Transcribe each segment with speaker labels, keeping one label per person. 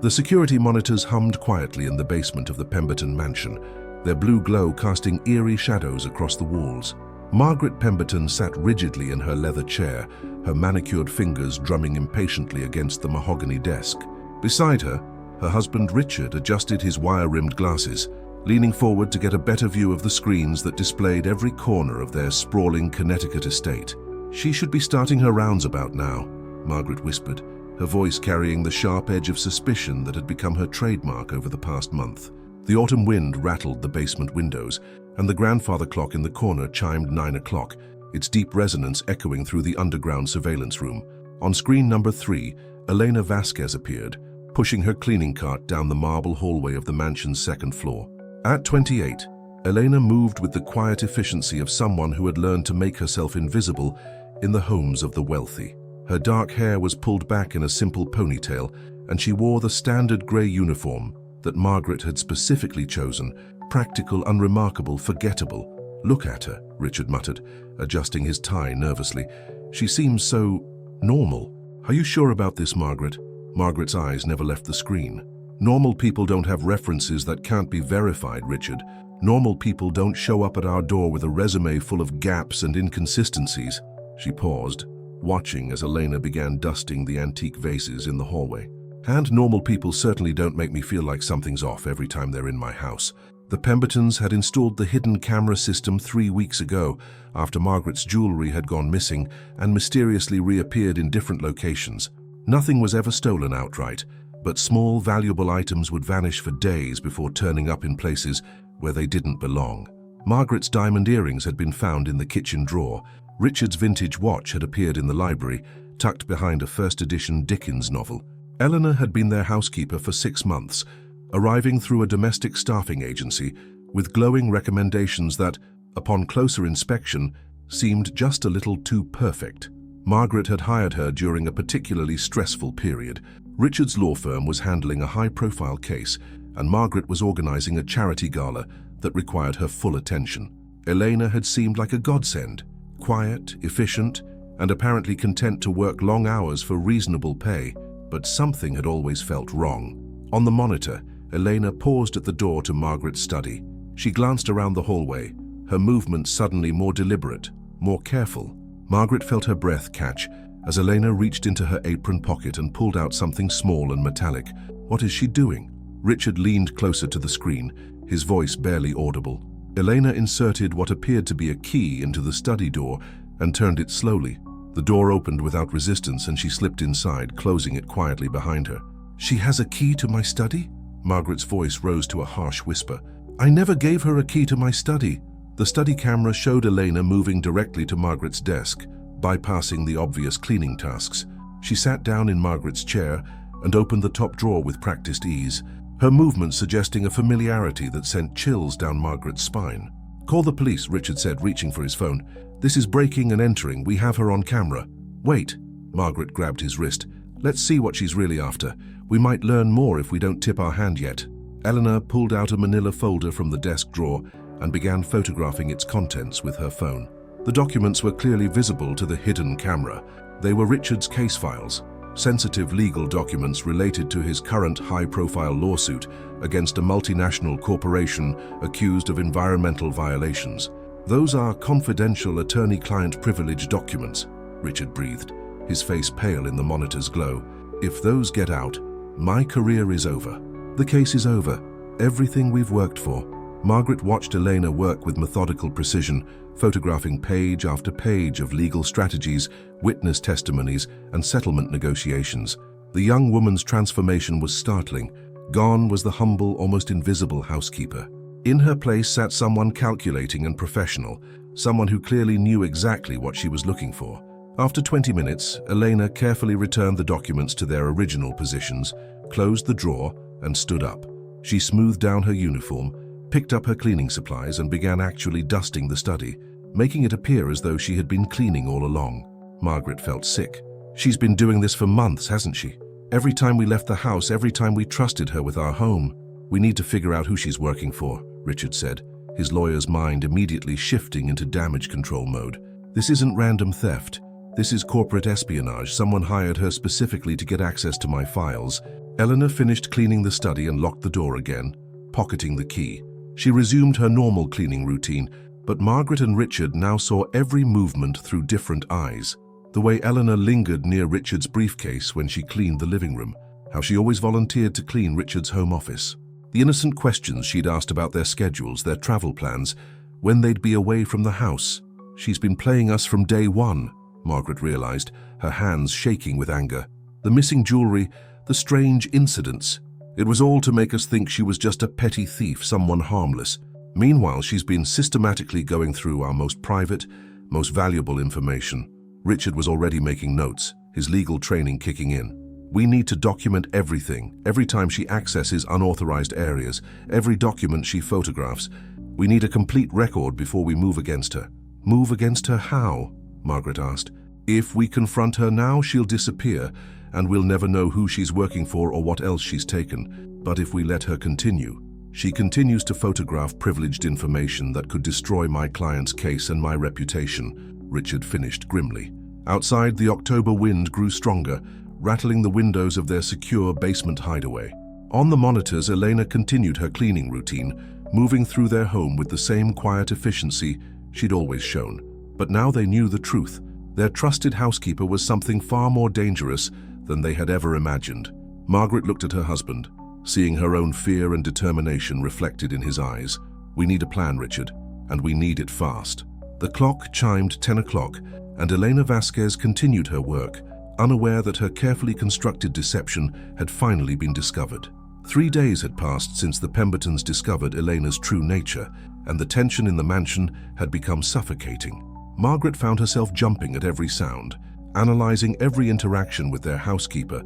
Speaker 1: The security monitors hummed quietly in the basement of the Pemberton mansion, their blue glow casting eerie shadows across the walls. Margaret Pemberton sat rigidly in her leather chair, her manicured fingers drumming impatiently against the mahogany desk. Beside her, her husband Richard adjusted his wire-rimmed glasses, leaning forward to get a better view of the screens that displayed every corner of their sprawling Connecticut estate. "She should be starting her rounds about now," Margaret whispered, her voice carrying the sharp edge of suspicion that had become her trademark over the past month. The autumn wind rattled the basement windows, and the grandfather clock in the corner chimed 9 o'clock, its deep resonance echoing through the underground surveillance room. On screen number 3, Elena Vasquez appeared, pushing her cleaning cart down the marble hallway of the mansion's second floor. At 28, Elena moved with the quiet efficiency of someone who had learned to make herself invisible in the homes of the wealthy. Her dark hair was pulled back in a simple ponytail, and she wore the standard grey uniform that Margaret had specifically chosen, practical, unremarkable, forgettable. "Look at her," Richard muttered, adjusting his tie nervously. "She seems so normal." "Are you sure about this, Margaret?" Margaret's eyes never left the screen. "Normal people don't have references that can't be verified, Richard. Normal people don't show up at our door with a resume full of gaps and inconsistencies." She paused, watching as Elena began dusting the antique vases in the hallway. "And normal people certainly don't make me feel like something's off every time they're in my house." The Pembertons had installed the hidden camera system 3 weeks ago, after Margaret's jewelry had gone missing and mysteriously reappeared in different locations. Nothing was ever stolen outright, but small, valuable items would vanish for days before turning up in places where they didn't belong. Margaret's diamond earrings had been found in the kitchen drawer. Richard's vintage watch had appeared in the library, tucked behind a first-edition Dickens novel. Eleanor had been their housekeeper for 6 months, arriving through a domestic staffing agency with glowing recommendations that, upon closer inspection, seemed just a little too perfect. Margaret had hired her during a particularly stressful period. Richard's law firm was handling a high-profile case, and Margaret was organizing a charity gala that required her full attention. Elena had seemed like a godsend, quiet, efficient, and apparently content to work long hours for reasonable pay, but something had always felt wrong. On the monitor, Elena paused at the door to Margaret's study. She glanced around the hallway, her movements suddenly more deliberate, more careful. Margaret felt her breath catch as Elena reached into her apron pocket and pulled out something small and metallic. "What is she doing?" Richard leaned closer to the screen, his voice barely audible. Elena inserted what appeared to be a key into the study door and turned it slowly. The door opened without resistance and she slipped inside, closing it quietly behind her. "She has a key to my study?" Margaret's voice rose to a harsh whisper. "I never gave her a key to my study." The study camera showed Elena moving directly to Margaret's desk, bypassing the obvious cleaning tasks. She sat down in Margaret's chair and opened the top drawer with practiced ease, her movements suggesting a familiarity that sent chills down Margaret's spine. "Call the police," Richard said, reaching for his phone. "This is breaking and entering. We have her on camera." "Wait." Margaret grabbed his wrist. "Let's see what she's really after. We might learn more if we don't tip our hand yet." Eleanor pulled out a manila folder from the desk drawer and began photographing its contents with her phone. The documents were clearly visible to the hidden camera. They were Richard's case files, sensitive legal documents related to his current high-profile lawsuit against a multinational corporation accused of environmental violations. "Those are confidential attorney-client privilege documents," Richard breathed, his face pale in the monitor's glow. "If those get out, my career is over." "The case is over. Everything we've worked for." Margaret watched Elena work with methodical precision, photographing page after page of legal strategies, witness testimonies, and settlement negotiations. The young woman's transformation was startling. Gone was the humble, almost invisible housekeeper. In her place sat someone calculating and professional, someone who clearly knew exactly what she was looking for. After 20 minutes, Elena carefully returned the documents to their original positions, closed the drawer, and stood up. She smoothed down her uniform, picked up her cleaning supplies, and began actually dusting the study, making it appear as though she had been cleaning all along. Margaret felt sick. She's been doing this for months, hasn't she? Every time we left the house, every time we trusted her with our home. "We need to figure out who she's working for," Richard said, his lawyer's mind immediately shifting into damage control mode. "This isn't random theft. This is corporate espionage. Someone hired her specifically to get access to my files. Eleanor finished cleaning the study and locked the door again, pocketing the key. She resumed her normal cleaning routine, but Margaret and Richard now saw every movement through different eyes. The way Eleanor lingered near Richard's briefcase when she cleaned the living room, how she always volunteered to clean Richard's home office. The innocent questions she'd asked about their schedules, their travel plans, when they'd be away from the house. She's been playing us from day one, Margaret realized, her hands shaking with anger. The missing jewelry, the strange incidents. It was all to make us think she was just a petty thief, someone harmless. Meanwhile, she's been systematically going through our most private, most valuable information. Richard was already making notes, his legal training kicking in. We need to document everything, every time she accesses unauthorized areas, every document she photographs. We need a complete record before we move against her. Move against her how? Margaret asked. If we confront her now, she'll disappear, and we'll never know who she's working for or what else she's taken. But if we let her continue, she continues to photograph privileged information that could destroy my client's case and my reputation, Richard finished grimly. Outside, the October wind grew stronger, rattling the windows of their secure basement hideaway. On the monitors, Elena continued her cleaning routine, moving through their home with the same quiet efficiency she'd always shown. But now they knew the truth. Their trusted housekeeper was something far more dangerous than they had ever imagined. Margaret looked at her husband, seeing her own fear and determination reflected in his eyes. We need a plan, Richard, and we need it fast. The clock chimed 10 o'clock, and Elena Vasquez continued her work, unaware that her carefully constructed deception had finally been discovered. 3 days had passed since the Pembertons discovered Elena's true nature, and the tension in the mansion had become suffocating. Margaret found herself jumping at every sound, analyzing every interaction with their housekeeper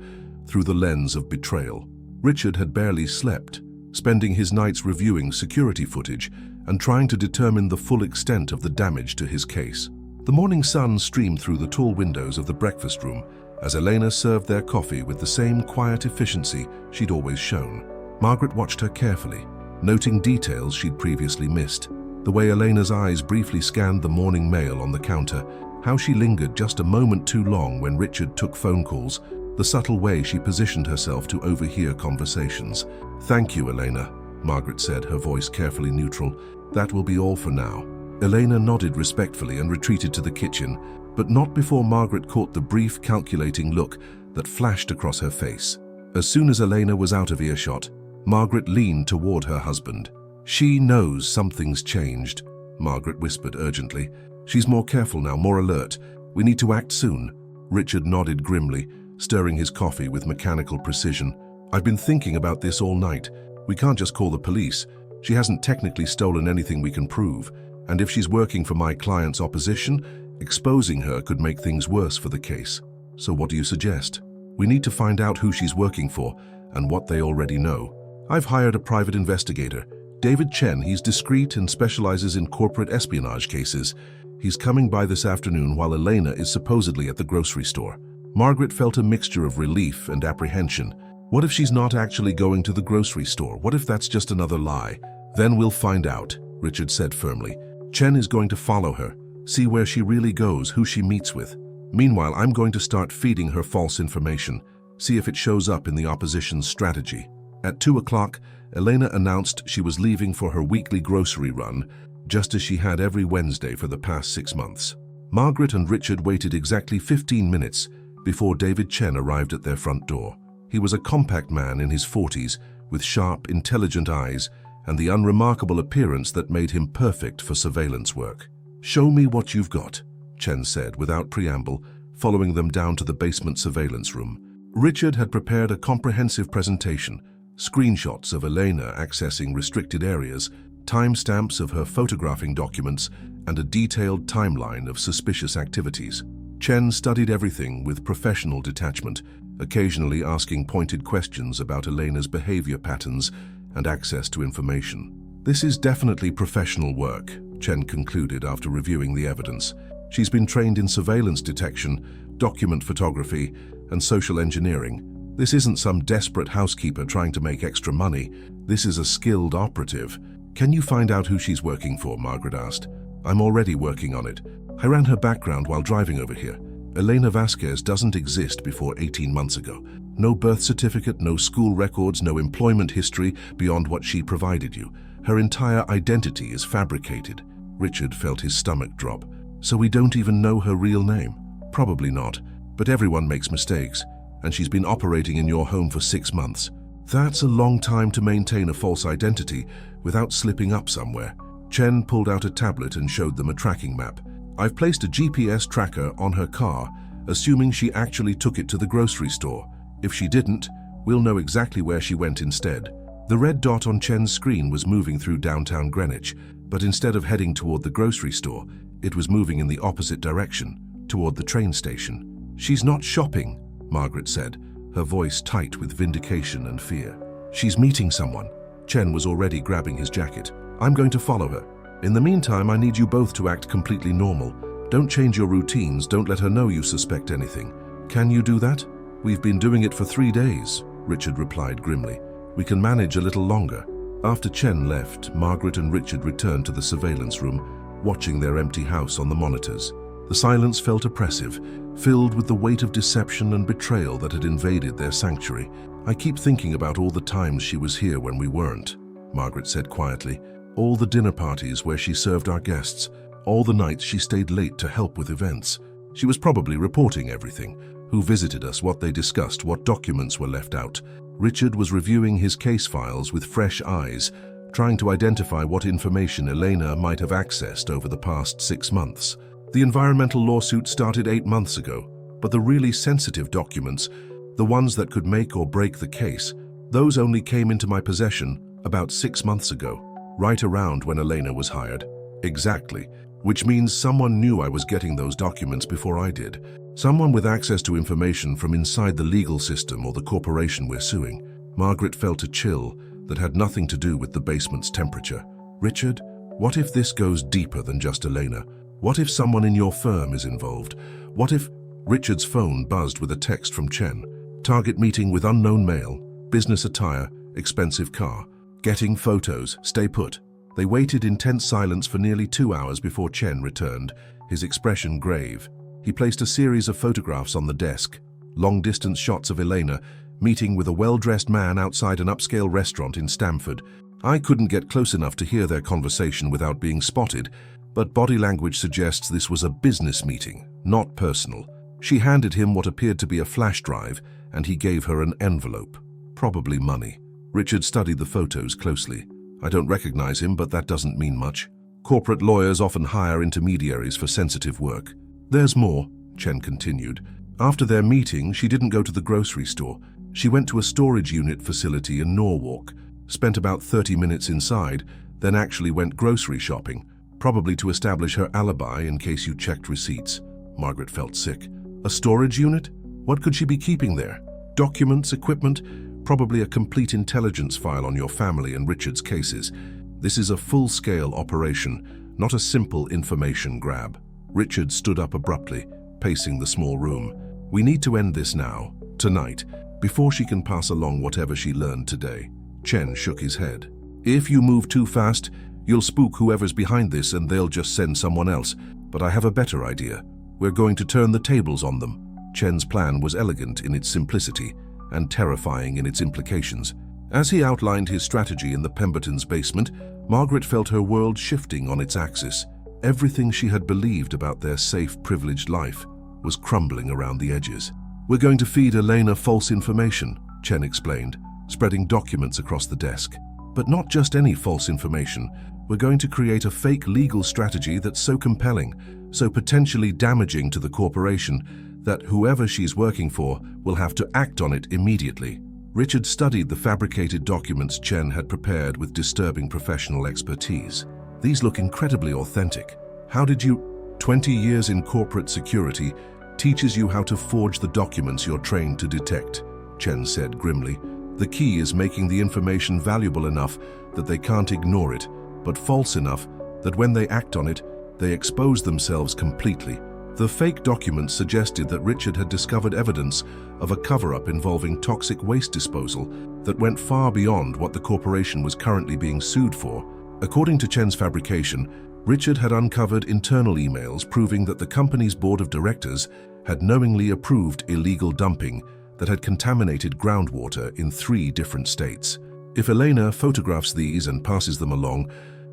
Speaker 1: through the lens of betrayal. Richard had barely slept, spending his nights reviewing security footage and trying to determine the full extent of the damage to his case. The morning sun streamed through the tall windows of the breakfast room as Elena served their coffee with the same quiet efficiency she'd always shown. Margaret watched her carefully, noting details she'd previously missed. The way Elena's eyes briefly scanned the morning mail on the counter, how she lingered just a moment too long when Richard took phone calls, the subtle way she positioned herself to overhear conversations. "Thank you, Elena," Margaret said, her voice carefully neutral. "That will be all for now." Elena nodded respectfully and retreated to the kitchen, but not before Margaret caught the brief, calculating look that flashed across her face. As soon as Elena was out of earshot, Margaret leaned toward her husband. "She knows something's changed," Margaret whispered urgently. "She's more careful now, more alert. We need to act soon." Richard nodded grimly, stirring his coffee with mechanical precision. "I've been thinking about this all night. We can't just call the police. She hasn't technically stolen anything we can prove. And if she's working for my client's opposition, exposing her could make things worse for the case. So what do you suggest? We need to find out who she's working for and what they already know. I've hired a private investigator, David Chen. He's discreet and specializes in corporate espionage cases. He's coming by this afternoon while Elena is supposedly at the grocery store." Margaret felt a mixture of relief and apprehension. What if she's not actually going to the grocery store? What if that's just another lie? "Then we'll find out," Richard said firmly. "Chen is going to follow her, see where she really goes, who she meets with. Meanwhile, I'm going to start feeding her false information, see if it shows up in the opposition's strategy." At 2 o'clock, Elena announced she was leaving for her weekly grocery run, just as she had every Wednesday for the past 6 months. Margaret and Richard waited exactly 15 minutes before David Chen arrived at their front door. He was a compact man in his 40s, with sharp, intelligent eyes and the unremarkable appearance that made him perfect for surveillance work. "Show me what you've got," Chen said without preamble, following them down to the basement surveillance room. Richard had prepared a comprehensive presentation, screenshots of Elena accessing restricted areas, timestamps of her photographing documents, and a detailed timeline of suspicious activities. Chen studied everything with professional detachment, occasionally asking pointed questions about Elena's behavior patterns and access to information. "This is definitely professional work," Chen concluded after reviewing the evidence. "She's been trained in surveillance detection, document photography, and social engineering. This isn't some desperate housekeeper trying to make extra money. This is a skilled operative." "Can you find out who she's working for?" Margaret asked. "I'm already working on it. I ran her background while driving over here. Elena Vasquez doesn't exist before 18 months ago. No birth certificate, no school records, no employment history beyond what she provided you. Her entire identity is fabricated. Richard felt his stomach drop. So we don't even know her real name? Probably not, but everyone makes mistakes, and she's been operating in your home for 6 months. That's a long time to maintain a false identity without slipping up somewhere. Chen pulled out a tablet and showed them a tracking map. I've placed a GPS tracker on her car, assuming she actually took it to the grocery store. If she didn't, we'll know exactly where she went instead. The red dot on Chen's screen was moving through downtown Greenwich, but instead of heading toward the grocery store, it was moving in the opposite direction, toward the train station. She's not shopping, Margaret said, her voice tight with vindication and fear. She's meeting someone. Chen was already grabbing his jacket. I'm going to follow her. In the meantime, I need you both to act completely normal. Don't change your routines, don't let her know you suspect anything. Can you do that? We've been doing it for 3 days, Richard replied grimly. We can manage a little longer. After Chen left, Margaret and Richard returned to the surveillance room, watching their empty house on the monitors. The silence felt oppressive, filled with the weight of deception and betrayal that had invaded their sanctuary. I keep thinking about all the times she was here when we weren't, Margaret said quietly. All the dinner parties where she served our guests, all the nights she stayed late to help with events. She was probably reporting everything. Who visited us, what they discussed, what documents were left out. Richard was reviewing his case files with fresh eyes, trying to identify what information Elena might have accessed over the past 6 months. The environmental lawsuit started 8 months ago, but the really sensitive documents, the ones that could make or break the case, those only came into my possession about 6 months ago, right around when Elena was hired. Exactly, which means someone knew I was getting those documents before I did. Someone with access to information from inside the legal system or the corporation we're suing. Margaret felt a chill that had nothing to do with the basement's temperature. Richard, what if this goes deeper than just Elena? What if someone in your firm is involved? What if... Richard's phone buzzed with a text from Chen. Target meeting with unknown male, business attire, expensive car. Getting photos, stay put. They waited in tense silence for nearly 2 hours before Chen returned, his expression grave. He placed a series of photographs on the desk, long-distance shots of Elena meeting with a well-dressed man outside an upscale restaurant in Stamford. I couldn't get close enough to hear their conversation without being spotted, but body language suggests this was a business meeting, not personal. She handed him what appeared to be a flash drive, and he gave her an envelope, probably money. Richard studied the photos closely. I don't recognize him, but that doesn't mean much. Corporate lawyers often hire intermediaries for sensitive work. There's more, Chen continued. After their meeting, she didn't go to the grocery store. She went to a storage unit facility in Norwalk, spent about 30 minutes inside, then actually went grocery shopping, probably to establish her alibi in case you checked receipts. Margaret felt sick. A storage unit? What could she be keeping there? Documents, equipment? Probably a complete intelligence file on your family and Richard's cases. This is a full-scale operation, not a simple information grab. Richard stood up abruptly, pacing the small room. We need to end this now, tonight, before she can pass along whatever she learned today. Chen shook his head. If you move too fast, you'll spook whoever's behind this and they'll just send someone else. But I have a better idea. We're going to turn the tables on them. Chen's plan was elegant in its simplicity and terrifying in its implications. As he outlined his strategy in the Pemberton's basement, Margaret felt her world shifting on its axis. Everything she had believed about their safe, privileged life was crumbling around the edges. We're going to feed Elena false information, Chen explained, spreading documents across the desk. But not just any false information. We're going to create a fake legal strategy that's so compelling, so potentially damaging to the corporation, that whoever she's working for will have to act on it immediately. Richard studied the fabricated documents Chen had prepared with disturbing professional expertise. These look incredibly authentic. How did you... 20 years in corporate security teaches you how to forge the documents you're trained to detect, Chen said grimly. The key is making the information valuable enough that they can't ignore it, but false enough that when they act on it, they expose themselves completely. The fake documents suggested that Richard had discovered evidence of a cover-up involving toxic waste disposal that went far beyond what the corporation was currently being sued for. According to Chen's fabrication, Richard had uncovered internal emails proving that the company's board of directors had knowingly approved illegal dumping that had contaminated groundwater in 3 different states. If Elena photographs these and passes them along,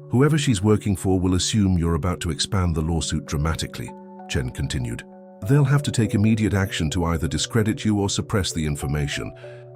Speaker 1: whoever she's working for will assume you're about to expand the lawsuit dramatically, Chen continued. They'll have to take immediate action to either discredit you or suppress the information.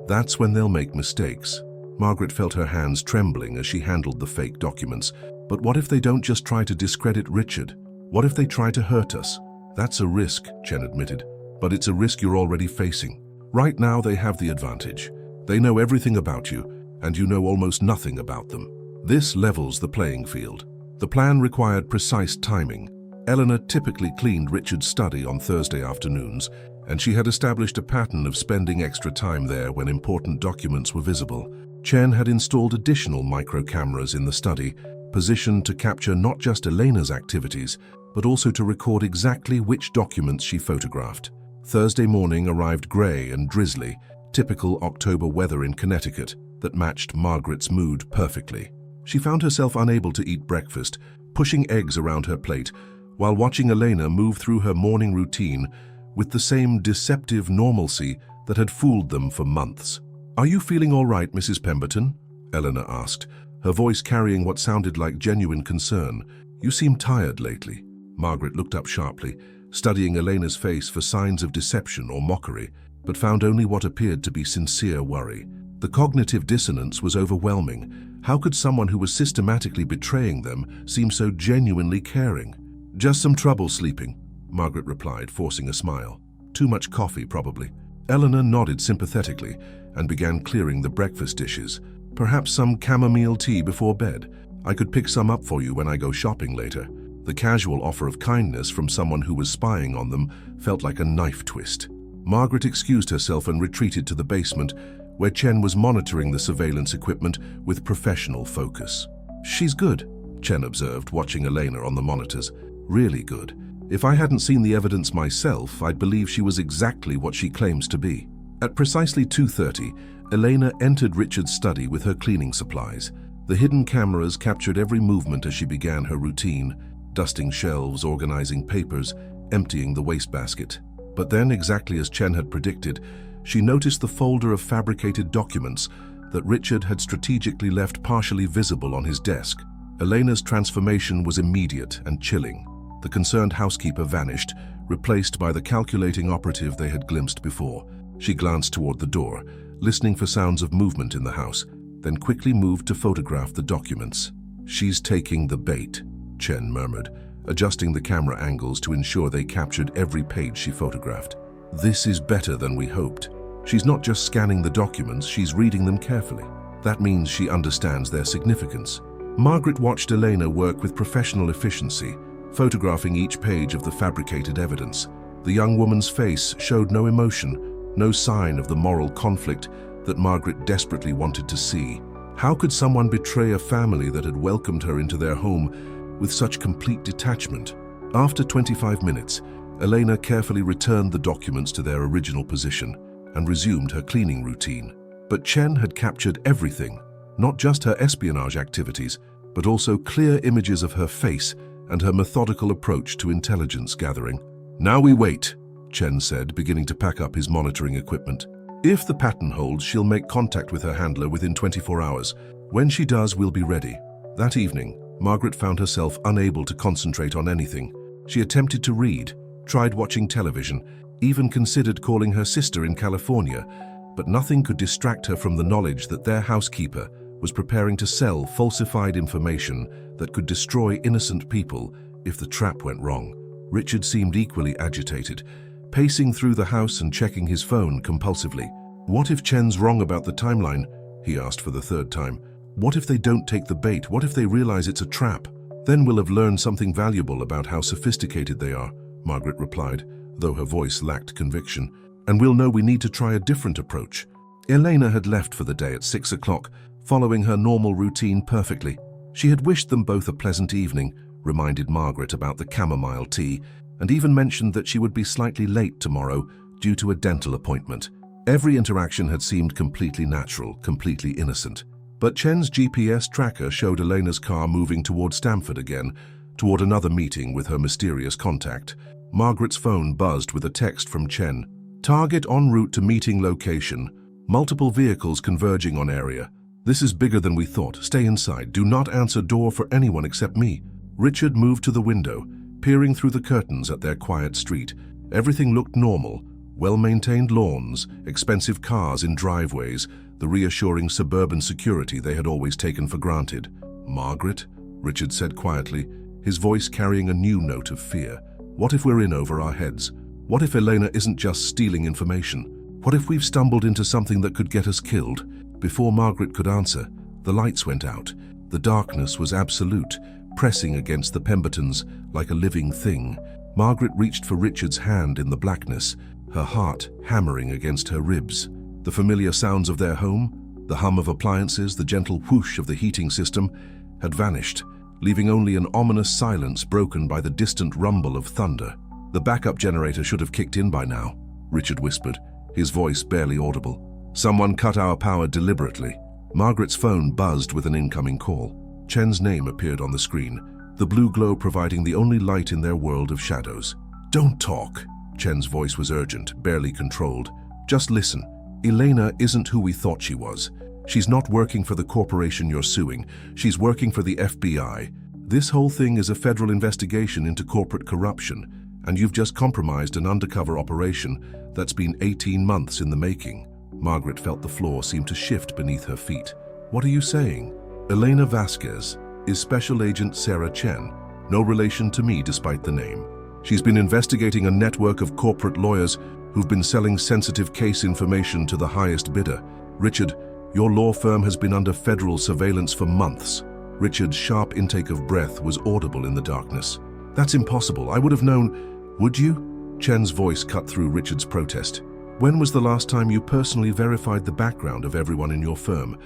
Speaker 1: That's when they'll make mistakes. Margaret felt her hands trembling as she handled the fake documents. But what if they don't just try to discredit Richard? What if they try to hurt us? That's a risk, Chen admitted. But it's a risk you're already facing. Right now they have the advantage. They know everything about you, and you know almost nothing about them. This levels the playing field. The plan required precise timing. Eleanor typically cleaned Richard's study on Thursday afternoons, and she had established a pattern of spending extra time there when important documents were visible. Chen had installed additional micro cameras in the study, positioned to capture not just Elena's activities, but also to record exactly which documents she photographed. Thursday morning arrived grey and drizzly, typical October weather in Connecticut that matched Margaret's mood perfectly. She found herself unable to eat breakfast, pushing eggs around her plate, while watching Elena move through her morning routine with the same deceptive normalcy that had fooled them for months. "Are you feeling all right, Mrs. Pemberton?" Eleanor asked, her voice carrying what sounded like genuine concern. "You seem tired lately." Margaret looked up sharply, studying Elena's face for signs of deception or mockery, but found only what appeared to be sincere worry. The cognitive dissonance was overwhelming. How could someone who was systematically betraying them seem so genuinely caring? "Just some trouble sleeping," Margaret replied, forcing a smile. "Too much coffee, probably." Eleanor nodded sympathetically and began clearing the breakfast dishes. "Perhaps some chamomile tea before bed. I could pick some up for you when I go shopping later." The casual offer of kindness from someone who was spying on them felt like a knife twist. Margaret excused herself and retreated to the basement, where Chen was monitoring the surveillance equipment with professional focus. "She's good," Chen observed, watching Elena on the monitors. "Really good. If I hadn't seen the evidence myself, I'd believe she was exactly what she claims to be." At precisely 2:30, Elena entered Richard's study with her cleaning supplies. The hidden cameras captured every movement as she began her routine, dusting shelves, organizing papers, emptying the wastebasket. But then, exactly as Chen had predicted, she noticed the folder of fabricated documents that Richard had strategically left partially visible on his desk. Elena's transformation was immediate and chilling. The concerned housekeeper vanished, replaced by the calculating operative they had glimpsed before. She glanced toward the door, listening for sounds of movement in the house, then quickly moved to photograph the documents. "She's taking the bait," Chen murmured, adjusting the camera angles to ensure they captured every page she photographed. "This is better than we hoped. She's not just scanning the documents, she's reading them carefully. That means she understands their significance." Margaret watched Elena work with professional efficiency, photographing each page of the fabricated evidence. The young woman's face showed no emotion, no sign of the moral conflict that Margaret desperately wanted to see. How could someone betray a family that had welcomed her into their home with such complete detachment? After 25 minutes, Elena carefully returned the documents to their original position and resumed her cleaning routine. But Chen had captured everything, not just her espionage activities, but also clear images of her face and her methodical approach to intelligence gathering. "Now we wait," Chen said, beginning to pack up his monitoring equipment. "If the pattern holds, she'll make contact with her handler within 24 hours. When she does, we'll be ready." That evening, Margaret found herself unable to concentrate on anything. She attempted to read, tried watching television, even considered calling her sister in California, but nothing could distract her from the knowledge that their housekeeper was preparing to sell falsified information that could destroy innocent people if the trap went wrong. Richard seemed equally agitated, pacing through the house and checking his phone compulsively. "What if Chen's wrong about the timeline?" he asked for the 3rd time. "What if they don't take the bait? What if they realize it's a trap? Then we'll have learned something valuable about how sophisticated they are," Margaret replied, though her voice lacked conviction. "And we'll know we need to try a different approach." Elena had left for the day at 6 o'clock, following her normal routine perfectly. She had wished them both a pleasant evening, reminded Margaret about the chamomile tea, and even mentioned that she would be slightly late tomorrow due to a dental appointment. Every interaction had seemed completely natural, completely innocent. But Chen's GPS tracker showed Elena's car moving toward Stamford again, toward another meeting with her mysterious contact. Margaret's phone buzzed with a text from Chen. Target en route to meeting location. Multiple vehicles converging on area. This is bigger than we thought. Stay inside. Do not answer door for anyone except me. Richard moved to the window, peering through the curtains at their quiet street. Everything looked normal. Well-maintained lawns, expensive cars in driveways, the reassuring suburban security they had always taken for granted. Margaret, Richard said quietly, his voice carrying a new note of fear. What if we're in over our heads? What if Elena isn't just stealing information? What if we've stumbled into something that could get us killed? Before Margaret could answer, the lights went out. The darkness was absolute, pressing against the Pembertons like a living thing. Margaret reached for Richard's hand in the blackness, her heart hammering against her ribs. The familiar sounds of their home, the hum of appliances, the gentle whoosh of the heating system, had vanished, leaving only an ominous silence broken by the distant rumble of thunder. The backup generator should have kicked in by now, Richard whispered, his voice barely audible. Someone cut our power deliberately. Margaret's phone buzzed with an incoming call. Chen's name appeared on the screen, the blue glow providing the only light in their world of shadows. Don't talk. Chen's voice was urgent, barely controlled. Just listen. Elena isn't who we thought she was. She's not working for the corporation you're suing. She's working for the FBI. This whole thing is a federal investigation into corporate corruption, and you've just compromised an undercover operation that's been 18 months in the making. Margaret felt the floor seem to shift beneath her feet. What are you saying? Elena Vasquez is Special Agent Sarah Chen, no relation to me despite the name. She's been investigating a network of corporate lawyers who've been selling sensitive case information to the highest bidder. Richard, your law firm has been under federal surveillance for months. Richard's sharp intake of breath was audible in the darkness. That's impossible. I would have known. Would you? Chen's voice cut through Richard's protest. When was the last time you personally verified the background of everyone in your firm?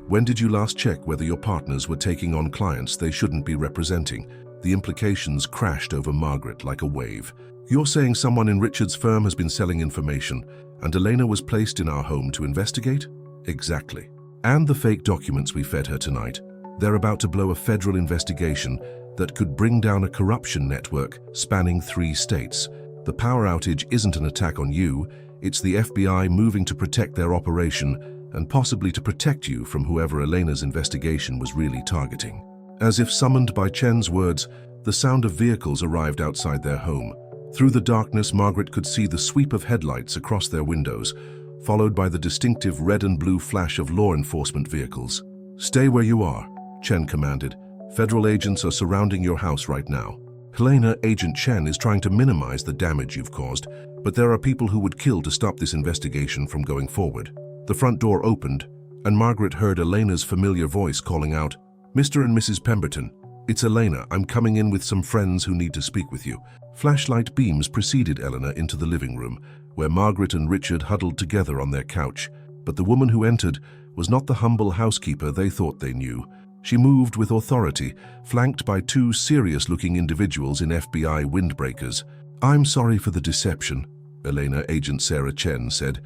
Speaker 1: When did you last check whether your partners were taking on clients they shouldn't be representing? The implications crashed over Margaret like a wave. You're saying someone in Richard's firm has been selling information, and Elena was placed in our home to investigate? Exactly. And the fake documents we fed her tonight. They're about to blow a federal investigation that could bring down a corruption network spanning 3 states. The power outage isn't an attack on you, it's the FBI moving to protect their operation and possibly to protect you from whoever Elena's investigation was really targeting. As if summoned by Chen's words, the sound of vehicles arrived outside their home. Through the darkness, Margaret could see the sweep of headlights across their windows, followed by the distinctive red and blue flash of law enforcement vehicles. Stay where you are, Chen commanded. Federal agents are surrounding your house right now. Helena, Agent Chen is trying to minimize the damage you've caused, but there are people who would kill to stop this investigation from going forward. The front door opened, and Margaret heard Elena's familiar voice calling out, Mr. and Mrs. Pemberton, it's Elena. I'm coming in with some friends who need to speak with you. Flashlight beams preceded Elena into the living room, where Margaret and Richard huddled together on their couch. But the woman who entered was not the humble housekeeper they thought they knew. She moved with authority, flanked by 2 serious-looking individuals in FBI windbreakers. I'm sorry for the deception, Elena, Agent Sarah Chen said,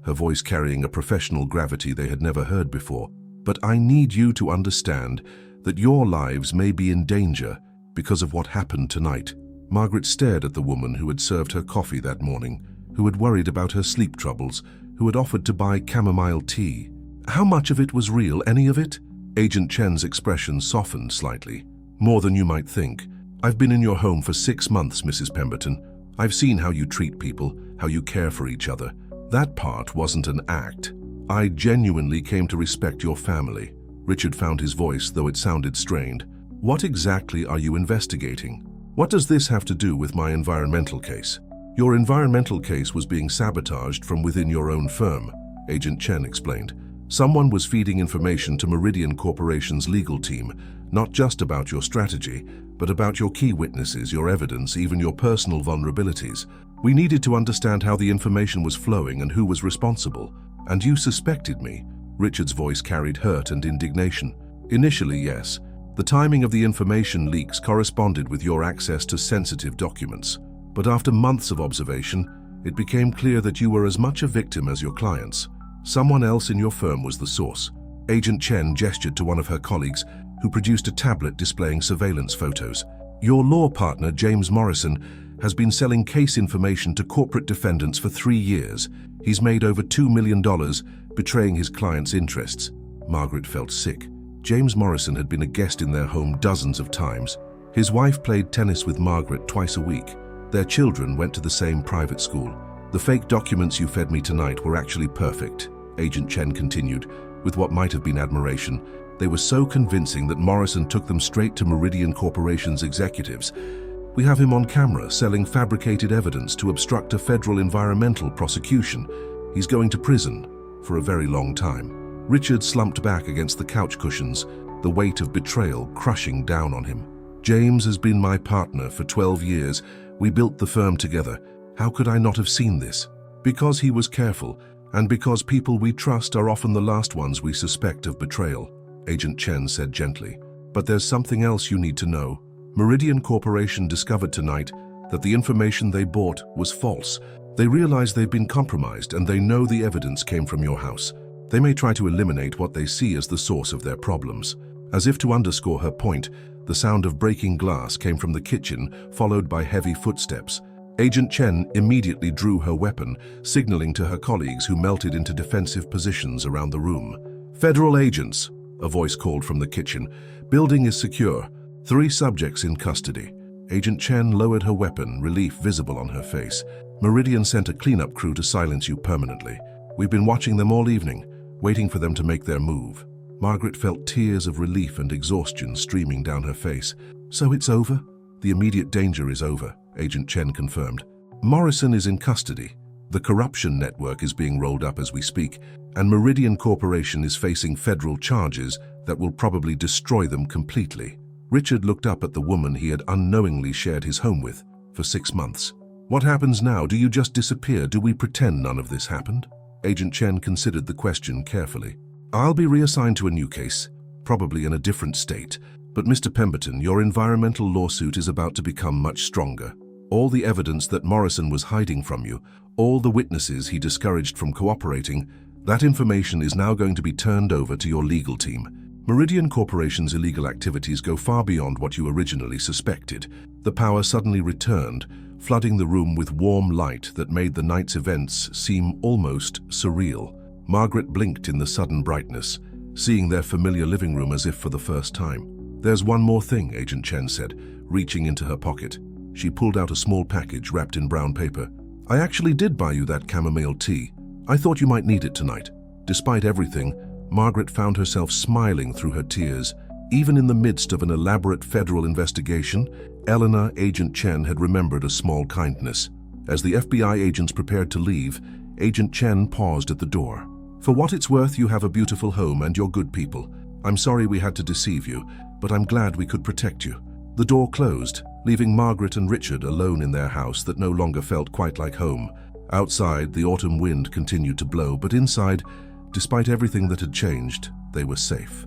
Speaker 1: her voice carrying a professional gravity they had never heard before. But I need you to understand that your lives may be in danger because of what happened tonight. Margaret stared at the woman who had served her coffee that morning, who had worried about her sleep troubles, who had offered to buy chamomile tea. How much of it was real, any of it? Agent Chen's expression softened slightly. More than you might think. I've been in your home for 6 months, Mrs. Pemberton. I've seen how you treat people, how you care for each other. That part wasn't an act. I genuinely came to respect your family. Richard found his voice, though it sounded strained. What exactly are you investigating? What does this have to do with my environmental case? Your environmental case was being sabotaged from within your own firm, Agent Chen explained. Someone was feeding information to Meridian Corporation's legal team, not just about your strategy, but about your key witnesses, your evidence, even your personal vulnerabilities. We needed to understand how the information was flowing and who was responsible. And you suspected me. Richard's voice carried hurt and indignation. Initially, yes. The timing of the information leaks corresponded with your access to sensitive documents. But after months of observation, it became clear that you were as much a victim as your clients. Someone else in your firm was the source. Agent Chen gestured to one of her colleagues, who produced a tablet displaying surveillance photos. Your law partner, James Morrison, has been selling case information to corporate defendants for 3 years. He's made over $2 million, betraying his clients' interests. Margaret felt sick. James Morrison had been a guest in their home dozens of times. His wife played tennis with Margaret twice a week. Their children went to the same private school. The fake documents you fed me tonight were actually perfect, Agent Chen continued, with what might have been admiration. They were so convincing that Morrison took them straight to Meridian Corporation's executives. We have him on camera selling fabricated evidence to obstruct a federal environmental prosecution. He's going to prison for a very long time. Richard slumped back against the couch cushions, the weight of betrayal crushing down on him. James has been my partner for 12 years. We built the firm together. How could I not have seen this? Because he was careful, and because people we trust are often the last ones we suspect of betrayal, Agent Chen said gently. But there's something else you need to know. Meridian Corporation discovered tonight that the information they bought was false. They realize they've been compromised and they know the evidence came from your house. They may try to eliminate what they see as the source of their problems. As if to underscore her point, the sound of breaking glass came from the kitchen, followed by heavy footsteps. Agent Chen immediately drew her weapon, signaling to her colleagues who melted into defensive positions around the room. "Federal agents," a voice called from the kitchen. "Building is secure. 3 subjects in custody." Agent Chen lowered her weapon, relief visible on her face. "Meridian sent a cleanup crew to silence you permanently. We've been watching them all evening, waiting for them to make their move." Margaret felt tears of relief and exhaustion streaming down her face. "So it's over?" "The immediate danger is over," Agent Chen confirmed. "Morrison is in custody. The corruption network is being rolled up as we speak, and Meridian Corporation is facing federal charges that will probably destroy them completely." Richard looked up at the woman he had unknowingly shared his home with for 6 months. "What happens now? Do you just disappear? Do we pretend none of this happened?" Agent Chen considered the question carefully. "I'll be reassigned to a new case, probably in a different state. But Mr. Pemberton, your environmental lawsuit is about to become much stronger. All the evidence that Morrison was hiding from you, all the witnesses he discouraged from cooperating, that information is now going to be turned over to your legal team. Meridian Corporation's illegal activities go far beyond what you originally suspected." The power suddenly returned, flooding the room with warm light that made the night's events seem almost surreal. Margaret blinked in the sudden brightness, seeing their familiar living room as if for the first time. "There's one more thing," Agent Chen said, reaching into her pocket. She pulled out a small package wrapped in brown paper. "I actually did buy you that chamomile tea. I thought you might need it tonight." Despite everything, Margaret found herself smiling through her tears. Even in the midst of an elaborate federal investigation, Eleanor, Agent Chen had remembered a small kindness. As the FBI agents prepared to leave, Agent Chen paused at the door. "For what it's worth, you have a beautiful home and you're good people. I'm sorry we had to deceive you, but I'm glad we could protect you." The door closed, leaving Margaret and Richard alone in their house that no longer felt quite like home. Outside, the autumn wind continued to blow, but inside, despite everything that had changed, they were safe.